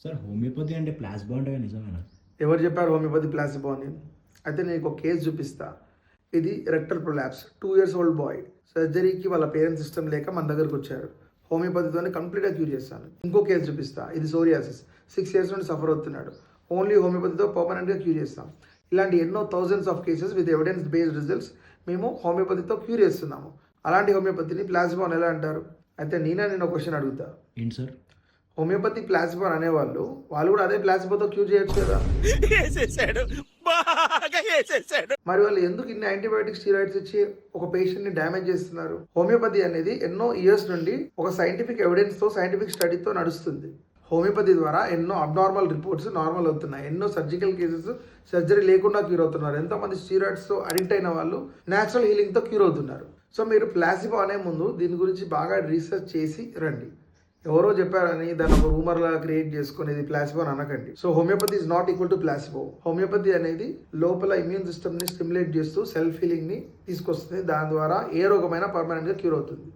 Sir homeopathy అంటే placebo అంటే నిజమేనా? ఎవరు చెప్పారు హోమియోపతి ప్లాసిబో అని? అయితే నేను ఒక కేసు చూపిస్తా. ఇది rectal prolapse 2 years old boy. సర్జరీకి వాళ్ళ పేరెంట్స్ ఇష్టం లేక మన దగ్గరకు వచ్చారు. హోమియోపతితోనే కంప్లీట్‌గా క్యూర్ చేస్తాను. ఇంకో కేసు చూపిస్తా. ఇది సోరియాసిస్ 6 ఇయర్స్ నుండి సఫర్ అవుతున్నాడు. ఓన్లీ హోమియోపతితో పర్మనెంట్‌గా క్యూర్ చేస్తాం. ఇలాంటి ఎన్నో thousands of cases with evidence based results మేము హోమియోపతితో క్యూర్ చేస్తున్నాము. అలాంటి హోమియోపతిని ప్లాసిబో అని ఎలా అంటారు? అయితే నిన్న క్వెషన్ అడుగుతా. ఏంటి సార్? హోమియోపతి ప్లాసిబో అని అనేవాళ్ళు, వాళ్ళు కూడా అదే ప్లాసిబోతో క్యూర్ చేయొచ్చు కదా! మరి వాళ్ళు ఎందుకు ఇన్ని యాంటీబయాటిక్స్, స్టెరాయిడ్స్ ఇచ్చి ఒక పేషెంట్‌ని డ్యామేజ్ చేస్తున్నారు? హోమియోపతి అనేది ఎన్నో ఇయర్స్ నుండి ఒక సైంటిఫిక్ ఎవిడెన్స్‌తో, సైంటిఫిక్ స్టడీతో నడుస్తుంది. హోమియోపతి ద్వారా ఎన్నో అబ్నార్మల్ రిపోర్ట్స్ నార్మల్ అవుతున్నాయి. ఎన్నో సర్జికల్ కేసెస్ సర్జరీ లేకుండా క్యూర్ అవుతున్నారు. ఎంతోమంది స్టెరాయిడ్స్‌తో అడిక్ట్ అయిన వాళ్ళు నేచురల్ హీలింగ్‌తో క్యూర్ అవుతున్నారు. సో మీరు ప్లాసిబో అనే ముందు దీని గురించి బాగా రీసెర్చ్ చేసి రండి. ఎవరో చెప్పారని దాన్ని ఒక రూమర్లా క్రియేట్ చేసుకుని ఇది ప్లాసిబో అని అనకండి. So homeopathy is not equal to placebo. Homeopathy అనేది లోపల ఇమ్యూన్ సిస్టమ్ని స్టిమ్యులేట్ చేస్తూ సెల్ఫ్ హీలింగ్ని తీసుకొస్తుంది. దాని ద్వారా ఏ రోగమైనా పర్మనెంట్గా క్యూర్ అవుతుంది.